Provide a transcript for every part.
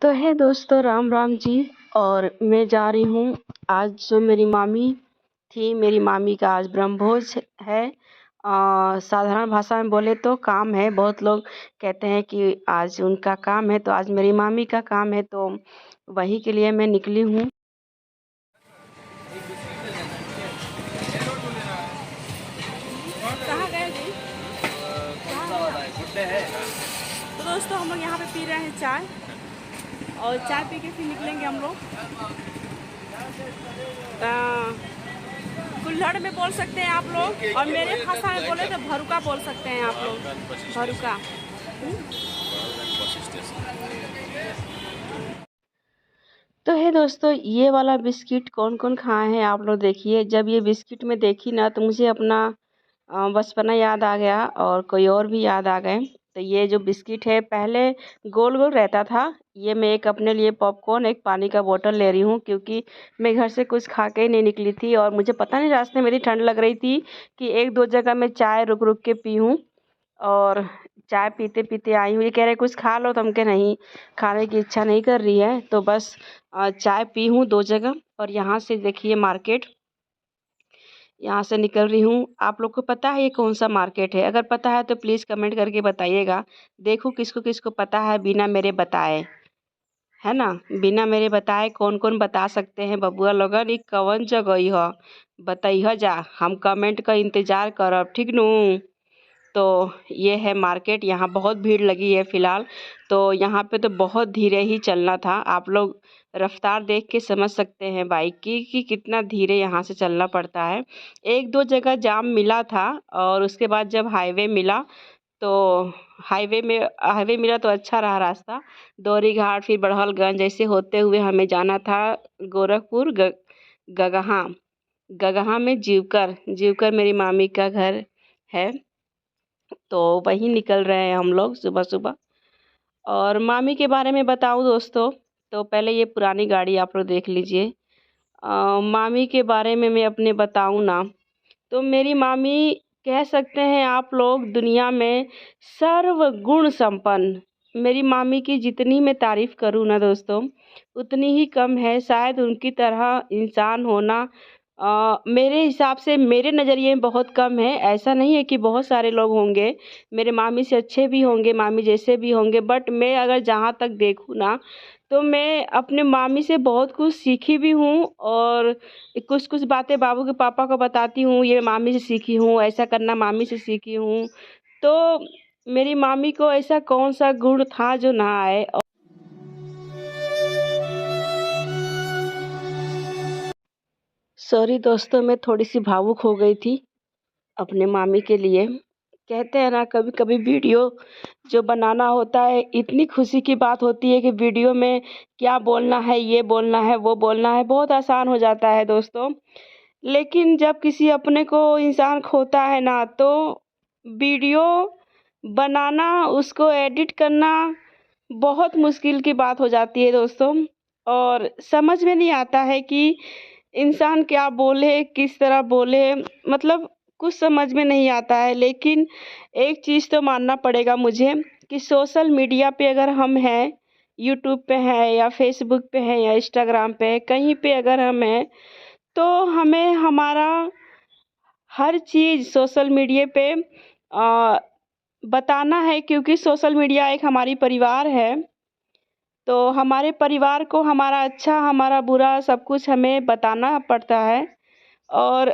तो है दोस्तों, राम राम जी। और मैं जा रही हूँ। आज जो मेरी मामी थी, मेरी मामी का आज ब्रह्मभोज है। साधारण भाषा में बोले तो काम है। बहुत लोग कहते हैं कि आज उनका काम है, तो आज मेरी मामी का काम है, तो वही के लिए मैं निकली हूँ। कहाँ गए जी? तो दोस्तों हम लोग यहाँ पे पी रहे हैं चाय, और चाय पी के फिर निकलेंगे हम लोग। कुल्हड़ में बोल सकते हैं आप लोग, और मेरे भाषा में बोले तो भरुका बोल सकते हैं आप लोग। भरुका। तो है दोस्तों, ये वाला बिस्किट कौन कौन खाए हैं आप लोग देखिए। जब ये बिस्किट मैं देखी ना, तो मुझे अपना बचपना याद आ गया और कोई और भी याद आ गए। तो ये जो बिस्किट है, पहले गोल गोल रहता था। ये मैं एक अपने लिए पॉपकॉर्न, एक पानी का बोतल ले रही हूँ, क्योंकि मैं घर से कुछ खा के ही नहीं निकली थी और मुझे पता नहीं, रास्ते में मेरी ठंड लग रही थी कि एक दो जगह मैं चाय रुक रुक के पी हूँ। और चाय पीते पीते आई हूँ। ये कह रहे कुछ खा लो, तो हम के नहीं, खाने की इच्छा नहीं कर रही है, तो बस चाय पी हूँ दो जगह। और यहाँ से देखिए मार्केट, यहाँ से निकल रही हूँ। आप लोग को पता है ये कौन सा मार्केट है? अगर पता है तो प्लीज़ कमेंट करके बताइएगा। देखो किसको किसको पता है बिना मेरे बताए, है ना। बिना मेरे बताए कौन कौन बता सकते हैं बबुआ लोगन, ई कवन जगह ह बताइह जा, हम कमेंट का इंतज़ार करब, ठीक नू। तो ये है मार्केट। यहाँ बहुत भीड़ लगी है फ़िलहाल। तो यहाँ पे तो बहुत धीरे ही चलना था। आप लोग रफ्तार देख के समझ सकते हैं बाइक की कि कितना धीरे यहाँ से चलना पड़ता है। एक दो जगह जाम मिला था, और उसके बाद जब हाईवे मिला, तो हाईवे मिला तो अच्छा रहा रास्ता। दौरी घाट, फिर बड़हलगंज, ऐसे होते हुए हमें जाना था गोरखपुर, गगहा। गगहा में जीवकर मेरी मामी का घर है, तो वहीं निकल रहे हैं हम लोग सुबह सुबह। और मामी के बारे में बताऊं दोस्तों, तो पहले ये पुरानी गाड़ी आप लोग देख लीजिए। मामी के बारे में मैं अपने बताऊं ना, तो मेरी मामी, कह सकते हैं आप लोग, दुनिया में सर्वगुण संपन्न। मेरी मामी की जितनी मैं तारीफ़ करूँ ना दोस्तों, उतनी ही कम है। शायद उनकी तरह इंसान होना मेरे हिसाब से, मेरे नज़रिए में बहुत कम है। ऐसा नहीं है कि बहुत सारे लोग होंगे मेरे मामी से अच्छे भी होंगे, मामी जैसे भी होंगे, बट मैं अगर जहाँ तक देखूँ ना, तो मैं अपने मामी से बहुत कुछ सीखी भी हूँ। और कुछ कुछ बातें बाबू के पापा को बताती हूँ, ये मामी से सीखी हूँ, ऐसा करना मामी से सीखी हूँ। तो मेरी मामी को ऐसा कौन सा गुण था जो ना आए। सॉरी दोस्तों, मैं थोड़ी सी भावुक हो गई थी अपने मामी के लिए। कहते हैं ना, कभी कभी वीडियो जो बनाना होता है, इतनी खुशी की बात होती है कि वीडियो में क्या बोलना है, ये बोलना है, वो बोलना है, बहुत आसान हो जाता है दोस्तों। लेकिन जब किसी अपने को इंसान खोता है ना, तो वीडियो बनाना, उसको एडिट करना बहुत मुश्किल की बात हो जाती है दोस्तों। और समझ में नहीं आता है कि इंसान क्या बोले, किस तरह बोले, मतलब कुछ समझ में नहीं आता है। लेकिन एक चीज़ तो मानना पड़ेगा मुझे कि सोशल मीडिया पे अगर हम हैं, यूट्यूब पे हैं या फेसबुक पे हैं या इंस्टाग्राम पे, कहीं पे अगर हम हैं, तो हमें हमारा हर चीज़ सोशल मीडिया पे अ, बताना है, क्योंकि सोशल मीडिया एक हमारी परिवार है। तो हमारे परिवार को हमारा अच्छा, हमारा बुरा सब कुछ हमें बताना पड़ता है। और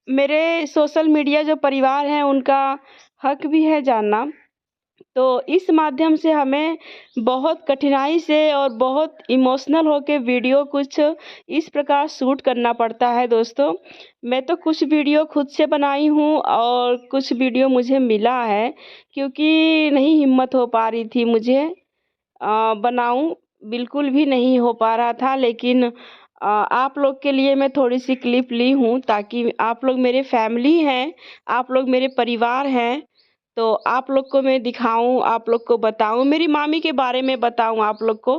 मेरे सोशल मीडिया जो परिवार हैं, उनका हक भी है जानना। तो इस माध्यम से हमें बहुत कठिनाई से और बहुत इमोशनल होके वीडियो कुछ इस प्रकार शूट करना पड़ता है दोस्तों। मैं तो कुछ वीडियो खुद से बनाई हूँ, और कुछ वीडियो मुझे मिला है, क्योंकि नहीं हिम्मत हो पा रही थी मुझे बनाऊँ, बिल्कुल भी नहीं हो पा रहा था। लेकिन आप लोग के लिए मैं थोड़ी सी क्लिप ली हूँ, ताकि आप लोग मेरे फैमिली हैं, आप लोग मेरे परिवार हैं, तो आप लोग को मैं दिखाऊँ, आप लोग को बताऊँ, मेरी मामी के बारे में बताऊँ आप लोग को।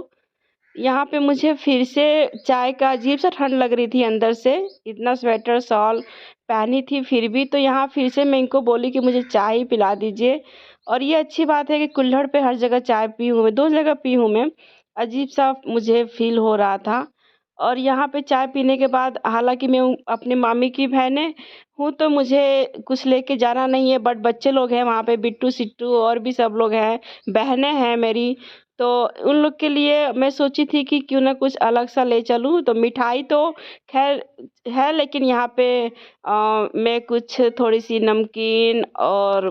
यहाँ पे मुझे फिर से चाय का अजीब सा ठंड लग रही थी अंदर से, इतना स्वेटर शॉल पहनी थी फिर भी। तो यहाँ फिर से मैं इनको बोली कि मुझे चाय ही पिला दीजिए। और ये अच्छी बात है कि कुल्हड़ पे हर जगह चाय पी हूँ मैं, दो जगह पी हूँ मैं। अजीब सा मुझे फ़ील हो रहा था। और यहाँ पे चाय पीने के बाद हालाँकि मैं अपनी मामी की बहनें हूँ, तो मुझे कुछ लेके जाना नहीं है, बट बच्चे लोग हैं वहाँ पे, बिट्टू-सिट्टू और भी सब लोग हैं, बहनें हैं मेरी, तो उन लोग के लिए मैं सोची थी कि क्यों ना कुछ अलग सा ले चलूँ। तो मिठाई तो ख़ैर है, लेकिन यहाँ पे मैं कुछ थोड़ी-सी नमकीन और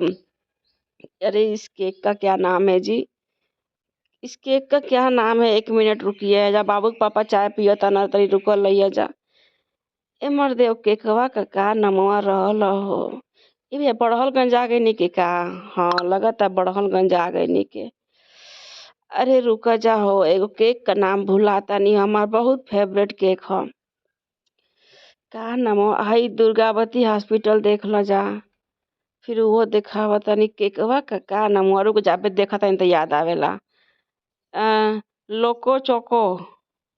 अरे! इस केक का क्या नाम है जी? इस केक का क्या नाम है? 1 मिनट रुकिए, जा बाबू के पापा चाय पियता ना तनी रुकल रहिए जा। ए मर्दे ओ केकवा क का नमवा रहल हो? ए भैया बड़हलगंज आ गइनी की का? हाँ, लगता बड़हलगंज आ गइनी के। अरे रुका जा हो, एगो केक का नाम भुलातानी, हमार बहुत फेवरेट केक ह। का नमवा हई दुर्गावती हॉस्पिटल देख ल जा। फिर उहो देखावतानी केकवा क का नमवा रुक जा बे देखतानी त याद आवेला। लोको चोको,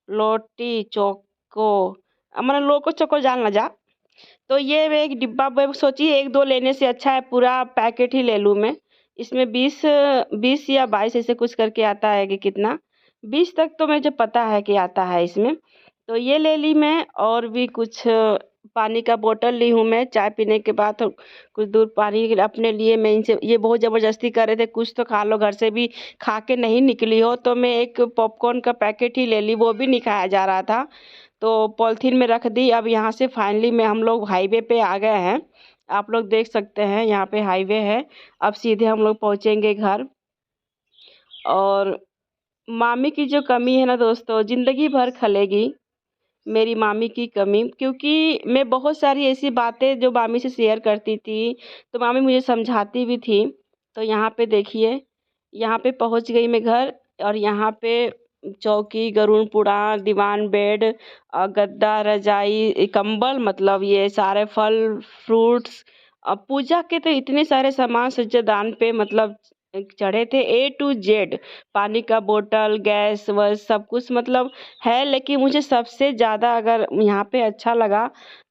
लोटी चोको मने लोको चोको जान ल जा। तो ये मैं एक डिब्बा मैं सोची 1-2 लेने से अच्छा है पूरा पैकेट ही ले लूँ मैं। इसमें 20 या 22 ऐसे कुछ करके आता है कि कितना, 20 तक तो मुझे पता है कि आता है इसमें। तो ये ले ली मैं और भी कुछ पानी का बोतल ली हूँ मैं, चाय पीने के बाद तो कुछ दूर पानी के लिए अपने लिए मैं इनसे ये बहुत ज़बरदस्ती कर रहे थे, कुछ तो खा लो, घर से भी खा के नहीं निकली हो, तो मैं एक पॉपकॉर्न का पैकेट ही ले ली, वो भी नहीं खाया जा रहा था। तो पॉलिथीन में रख दी। अब यहाँ से फाइनली में हम लोग हाईवे पे आ गए हैं। आप लोग देख सकते हैं यहाँ पे हाईवे है। अब सीधे हम लोग पहुँचेंगे घर। और मामी की जो कमी है ना दोस्तों, ज़िंदगी भर खलेगी, मेरी मामी की कमी, क्योंकि मैं बहुत सारी ऐसी बातें जो मामी से शेयर करती थी, तो मामी मुझे समझाती भी थी। तो यहाँ पे देखिए, यहाँ पे पहुँच गई मैं घर। और यहाँ पे चौकी, गरुड़ पुराण, दीवान बेड, गद्दा, रज़ाई, कंबल, मतलब ये सारे फल, फ्रूट्स, पूजा के तो इतने सारे सामान सज्जादान पे मतलब चढ़े थे, ए टू जेड, पानी का बोतल, गैस वैस सब कुछ मतलब है। लेकिन मुझे सबसे ज़्यादा अगर यहाँ पे अच्छा लगा,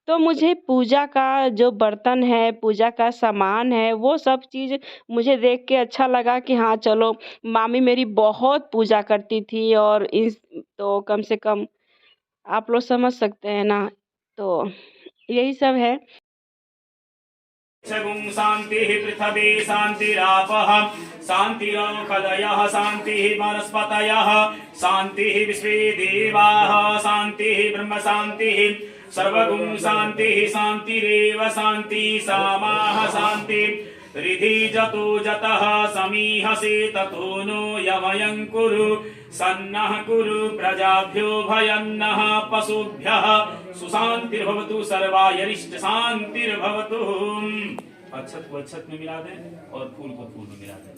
तो मुझे पूजा का जो बर्तन है, पूजा का सामान है, वो सब चीज़ मुझे देख के अच्छा लगा कि हाँ चलो, मामी मेरी बहुत पूजा करती थी। और इस तो कम से कम आप लोग समझ सकते हैं ना, तो यही सब है। गुं शान्तिः पृथिवी शान्तिरापः शान्तिरौषधयः शान्तिः वनस्पतयः शान्तिः विश्वे देवाः शान्तिः ब्रह्म शान्तिः सर्वगुं शान्तिः शान्तिरेव शान्तिः सामाः शान्तिः रिधि जतो जतः समीहसे ततो नो यमयं कुरु सन्नः कुरु प्रजाभ्यो भयन्नः पशुभ्यः सुशान्तिर्भवतु सर्वायरिष्ट शान्तिर्भवतु। अक्षत को अक्षत में मिला दें और फूल को फूल में मिला दें।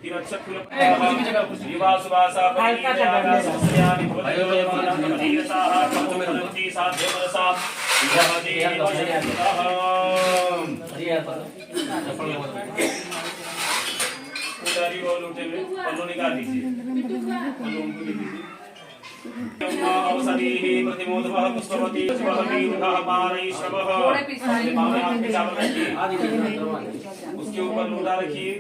फिर अक्षत फूल विवाह सुवासा परिणयाना सस्यानि भवन्ति मनीरसाः कमोदन्ति साध्यवसा उदारी बोल उठे में पल्लू निकाल दीजिए, पल्लू उनको दे दीजिए। अवसरीः प्रतिमोदवः पुष्पवती शुभहवीरः पारैश्रवः उसके ऊपर लोटा रखिए,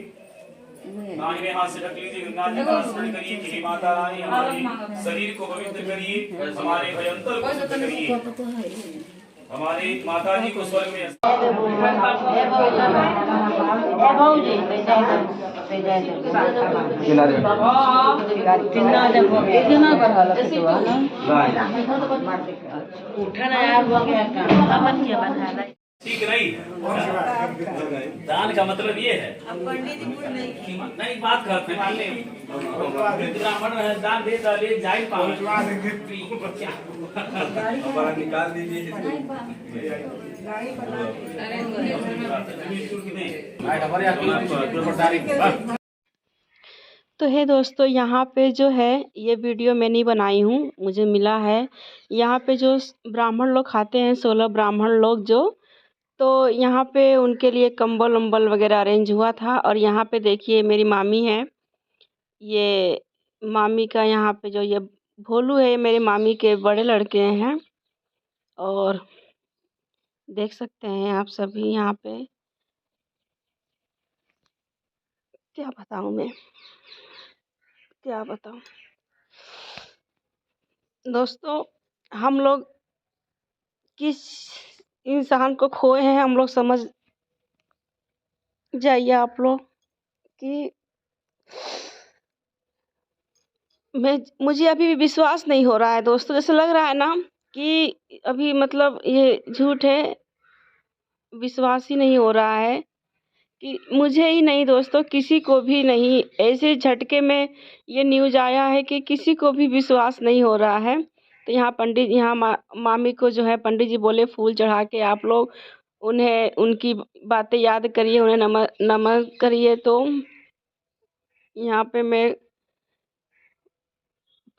दाहिने हाथ से ढक लीजिए, गंगा जी का स्मरण करिए कि हे माता रानी हमारे शरीर को पवित्र करिए, हमारे भयंतर को शुद्ध करिए, हमारे माता जी को स्वर्ग में ठीक नहीं है। दान का मतलब ये है, नहीं बात करते ब्राह्मण दान दे जाए निकाल दीजिए। तो है दोस्तों, यहाँ पे जो है ये वीडियो मैं नहीं बनाई हूँ, मुझे मिला है। यहाँ पे जो ब्राह्मण लोग खाते हैं, 16 ब्राह्मण लोग जो, तो यहाँ पे उनके लिए कंबल वम्बल वगैरह अरेंज हुआ था। और यहाँ पे देखिए मेरी मामी है, ये मामी का यहाँ पे जो ये भोलू है, मेरे मामी के बड़े लड़के हैं। और देख सकते हैं आप सभी यहाँ पे, क्या बताऊँ मैं, क्या बताऊँ। दोस्तों, हम लोग किस इंसान को खोए हैं, हम लोग समझ जाइए आप लोग कि मुझे अभी भी विश्वास नहीं हो रहा है दोस्तों। जैसे लग रहा है ना कि अभी मतलब ये झूठ है, विश्वास ही नहीं हो रहा है कि मुझे ही नहीं दोस्तों, किसी को भी नहीं। ऐसे झटके में ये न्यूज़ आया है कि किसी को भी विश्वास नहीं हो रहा है। तो यहाँ मामी को जो है पंडित जी बोले फूल चढ़ा के आप लोग उन्हें उनकी बातें याद करिए, उन्हें नमन नमन करिए। तो यहाँ पे मैं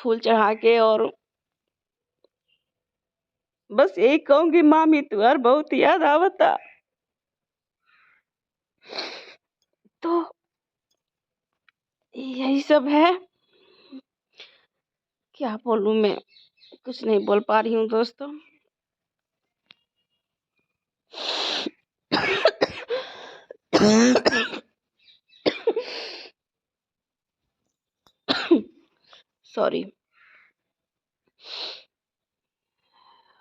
फूल चढ़ा के और बस यही कहूँगी, मामी तुहार बहुत याद आवता। तो यही सब है, क्या बोलूँ मैं, कुछ नहीं बोल पा रही हूँ दोस्तों। सॉरी।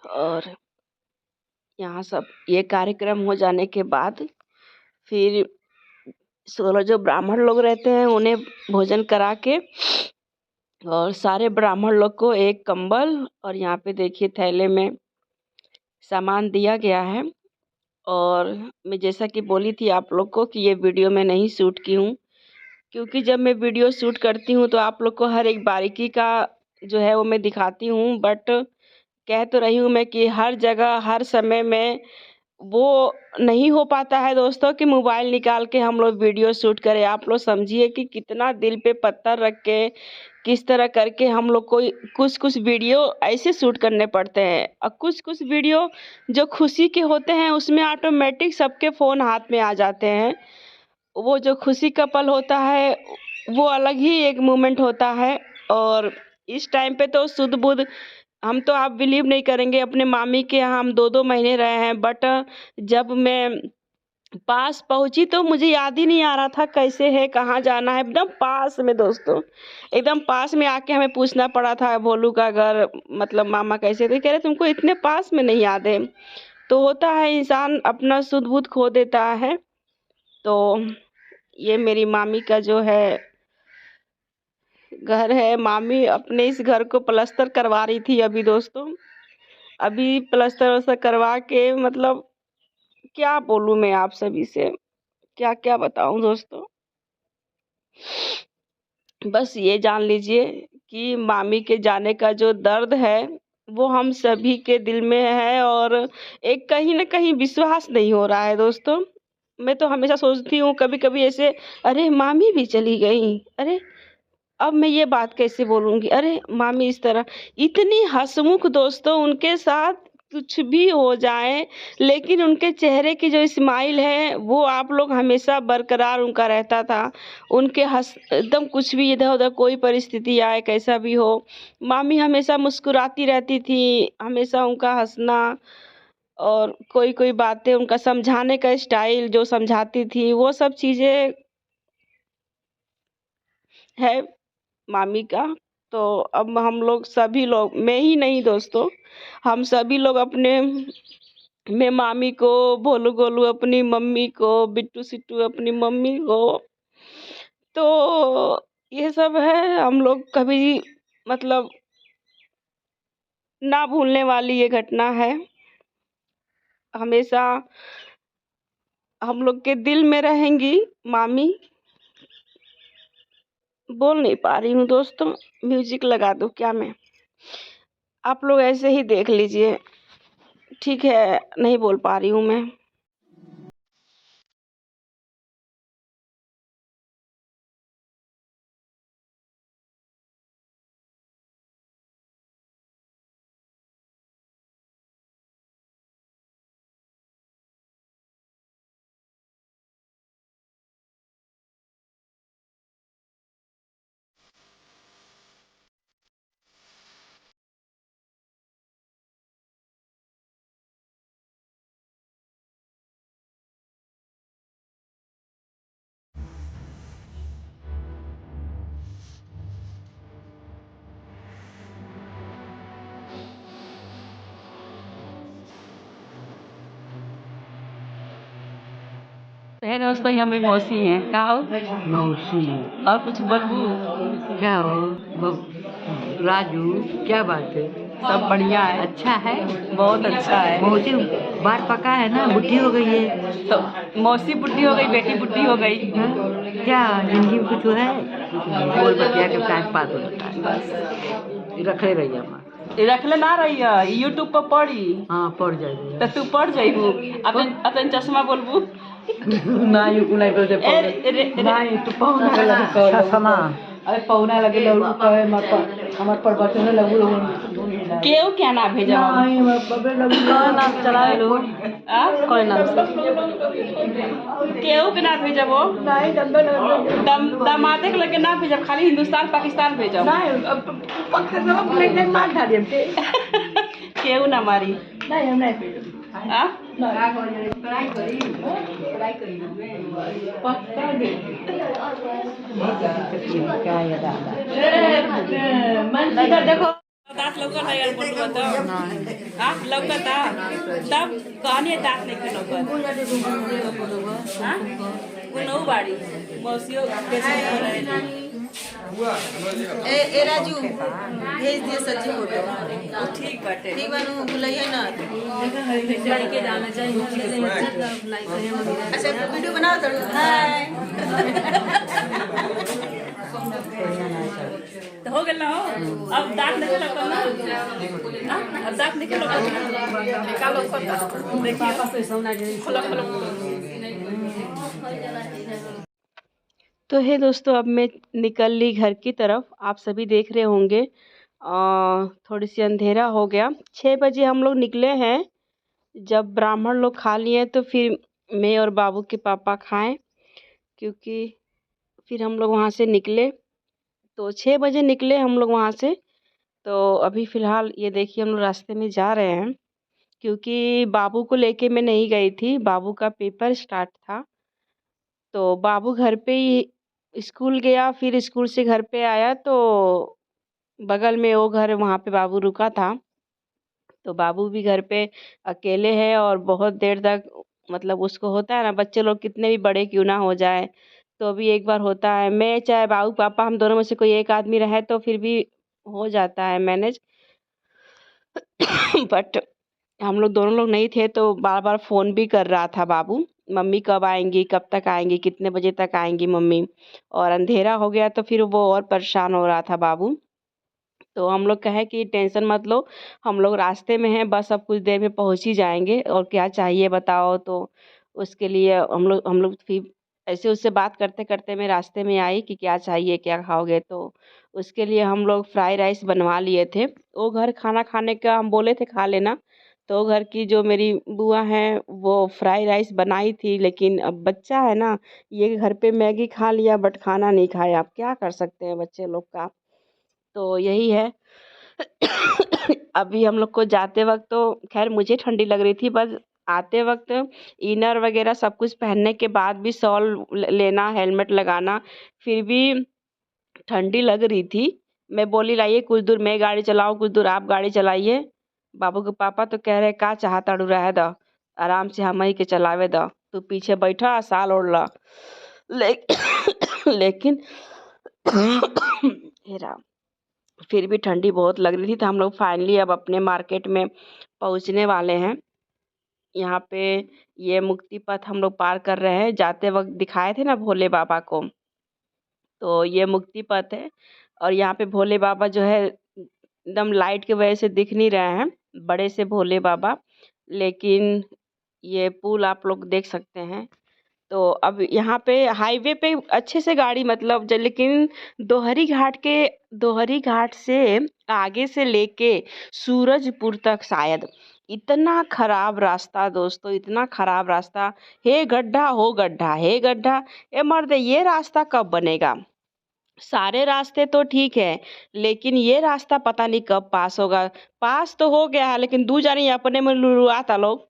और यहाँ सब ये कार्यक्रम हो जाने के बाद फिर 16 जो ब्राह्मण लोग रहते हैं उन्हें भोजन करा के और सारे ब्राह्मण लोग को एक कंबल और यहाँ पे देखिए थैले में सामान दिया गया है। और मैं जैसा कि बोली थी आप लोग को कि ये वीडियो मैं नहीं शूट की हूँ, क्योंकि जब मैं वीडियो शूट करती हूँ तो आप लोग को हर एक बारीकी का जो है वो मैं दिखाती हूँ। बट कह तो रही हूँ मैं कि हर जगह हर समय में वो नहीं हो पाता है दोस्तों कि मोबाइल निकाल के हम लोग वीडियो शूट करें। आप लोग समझिए कि कितना दिल पे पत्थर रख के किस तरह करके हम लोग को कुछ कुछ वीडियो ऐसे शूट करने पड़ते हैं, और कुछ कुछ वीडियो जो खुशी के होते हैं उसमें ऑटोमेटिक सबके फ़ोन हाथ में आ जाते हैं। वो जो खुशी का पल होता है वो अलग ही एक मोमेंट होता है। और इस टाइम पे तो शुद्ध बुद्ध, हम तो आप बिलीव नहीं करेंगे, अपने मामी के यहाँ हम 2-2 महीने रहे हैं। बट जब मैं पास पहुंची तो मुझे याद ही नहीं आ रहा था कैसे है, कहाँ जाना है। एकदम पास में दोस्तों, एकदम पास में आके हमें पूछना पड़ा था भोलू का घर, मतलब मामा कैसे थे। कह रहे तुमको इतने पास में नहीं याद है। तो होता है इंसान अपना शुद्ध बुद्ध खो देता है। तो ये मेरी मामी का जो है घर है। मामी अपने इस घर को प्लास्टर करवा रही थी अभी दोस्तों। अभी प्लास्टर वस्टर करवा के मतलब क्या बोलूँ मैं आप सभी से, क्या क्या बताऊँ दोस्तों। बस ये जान लीजिए कि मामी के जाने का जो दर्द है वो हम सभी के दिल में है। और एक कहीं न कहीं विश्वास नहीं हो रहा है दोस्तों। मैं तो हमेशा सोचती हूँ कभी-कभी ऐसे, अरे मामी भी चली गई, अरे अब मैं ये बात कैसे बोलूँगी, अरे मामी इस तरह इतनी हँसमुख दोस्तों, उनके साथ कुछ भी हो जाए लेकिन उनके चेहरे की जो स्माइल है वो आप लोग हमेशा बरकरार उनका रहता था। उनके हँस एकदम कुछ भी इधर-उधर कोई परिस्थिति आए कैसा भी हो, मामी हमेशा मुस्कुराती रहती थी, हमेशा उनका हँसना और कोई-कोई बातें उनका समझाने का स्टाइल जो समझाती थी वो सब चीज़ें है मामी का। तो अब हम लोग सभी लोग, मैं ही नहीं दोस्तों, हम सभी लोग अपने, मैं मामी को, भोलू गोलू अपनी मम्मी को, बिट्टू सिट्टू अपनी मम्मी को, तो ये सब है। हम लोग कभी मतलब ना भूलने वाली ये घटना है, हमेशा हम लोग के दिल में रहेंगी मामी। बोल नहीं पा रही हूँ दोस्तों, म्यूजिक लगा दूँ क्या मैं, आप लोग ऐसे ही देख लीजिए। ठीक है, नहीं बोल पा रही हूँ मैं। पहले उस पर हमें मौसी हैं क्या हो मौसी और कुछ बलबू क्या हो राजू क्या बात है सब बढ़िया है अच्छा है बहुत अच्छा है मौसी बार पका है ना बुढ़ी हो गई है तो मौसी बुढ़ी हो गई बेटी बुढ़ी हो गई हाँ? क्या जिंदगी में कुछ है कुछ नहीं बोल बतिया के टाइम पास होता है रखे रही हमारा रखले ना रही है यूट्यूब पर पढ़ी हाँ पड़ जाएगा तो तू पढ़ जाइबू अपन अपन चश्मा बोलबू नहीं नहीं बोलते नहीं तू पौना लगे चश्मा अरे पौना लगे लड़ू कहे मत हमार पर बचने लगू केहू क्या ना भेजा नहीं बबे लगू नाम चला लो कोई नाम से केहू के ना भेजब वो नहीं दमादे के लगे ना भेजब खाली हिंदुस्तान पाकिस्तान भेजब नहीं पक्का प्लेट मार डाली हमसे केहू ना मारी नहीं हम नहीं भेजब आ पढ़ाई करी पक्का दे क्या याद इधर देखो दांत लौकता है यार बोलबो तो हां लौकता तब कहानी दांत नहीं के लौकता हां वो नौ बाड़ी मौसियो के ए राजू भेज दिए सच्ची फोटो ठीक बाटे ठीक बनू बुलाइए ना के जाना चाहिए अच्छा वीडियो बनाओ तो हाय तो हो गेल ना हो अब दांत नहीं लगता ना अब दांत नहीं लगता का लगता देखिए पापा सोना खोला खोला तो है दोस्तों अब मैं निकल ली घर की तरफ आप सभी देख रहे होंगे थोड़ी सी अंधेरा हो गया 6 बजे हम लोग निकले हैं जब ब्राह्मण लोग खा लिए तो फिर मैं और बाबू के पापा खाएं क्योंकि फिर हम लोग वहाँ से निकले तो 6 बजे निकले हम लोग वहाँ से तो अभी फ़िलहाल ये देखिए हम लोग रास्ते में जा रहे हैं क्योंकि बाबू को लेके मैं नहीं गई थी बाबू का पेपर स्टार्ट था तो बाबू घर पे ही स्कूल गया फिर स्कूल से घर पे आया तो बगल में वो घर वहाँ पे बाबू रुका था तो बाबू भी घर पे अकेले है और बहुत देर तक मतलब उसको होता है ना बच्चे लोग कितने भी बड़े क्यों ना हो जाए तो भी एक बार होता है मैं चाहे बाबू पापा हम दोनों में से कोई एक आदमी रहे तो फिर भी हो जाता है मैनेज बट हम लोग दोनों लोग नहीं थे तो बार बार फ़ोन भी कर रहा था बाबू मम्मी कब आएंगी कब तक आएंगी कितने बजे तक आएंगी मम्मी और अंधेरा हो गया तो फिर वो और परेशान हो रहा था बाबू तो हम लोग कहे कि टेंशन मत लो हम लोग रास्ते में हैं बस अब कुछ देर में पहुंच ही जाएंगे और क्या चाहिए बताओ तो उसके लिए हम लोग फिर ऐसे उससे बात करते करते मैं रास्ते में आई कि क्या चाहिए क्या खाओगे तो उसके लिए हम लोग फ्राई राइस बनवा लिए थे वो घर खाना खाने का हम बोले थे खा लेना तो घर की जो मेरी बुआ हैं वो फ्राई राइस बनाई थी लेकिन अब बच्चा है ना ये घर पे मैगी खा लिया बट खाना नहीं खाया आप क्या कर सकते हैं बच्चे लोग का तो यही है अभी हम लोग को जाते वक्त तो खैर मुझे ठंडी लग रही थी बस आते वक्त इनर वगैरह सब कुछ पहनने के बाद भी शॉल लेना हेलमेट लगाना फिर भी ठंडी लग रही थी मैं बोली लाइए कुछ दूर मैं गाड़ी चलाऊं कुछ दूर आप गाड़ी चलाइए बाबू के पापा तो कह रहे का चाहता डू रहे द आराम से हम ही के चलावे द तू पीछे बैठा साल ओढ़ ला ले, लेकिन हे राम फिर भी ठंडी बहुत लग रही थी तो हम लोग फाइनली अब अपने मार्केट में पहुंचने वाले हैं यहाँ पे ये मुक्ति पथ हम लोग पार कर रहे हैं जाते वक्त दिखाए थे ना भोले बाबा को तो ये मुक्ति पथ है और यहाँ पे भोले बाबा जो है एकदम लाइट की वजह से दिख नहीं रहे हैं बड़े से भोले बाबा लेकिन ये पुल आप लोग देख सकते हैं तो अब यहाँ पे हाईवे पे अच्छे से गाड़ी मतलब लेकिन दोहरी घाट से आगे से लेके सूरजपुर तक शायद इतना खराब रास्ता दोस्तों इतना खराब रास्ता हे गड्ढा हो गड्ढा हे गड्ढा ये मर्द ये रास्ता कब बनेगा सारे रास्ते तो ठीक है लेकिन ये रास्ता पता नहीं कब पास होगा पास तो हो गया है लेकिन दू जानी अपने में लुरुआता लोग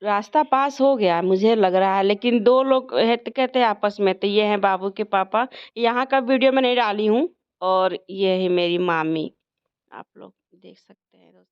रास्ता पास हो गया मुझे लग रहा है लेकिन दो लोग है तो कहते हैं आपस में तो ये हैं बाबू के पापा यहाँ का वीडियो मैं नहीं डाली हूँ और ये है मेरी मामी आप लोग देख सकते हैं दोस्तों।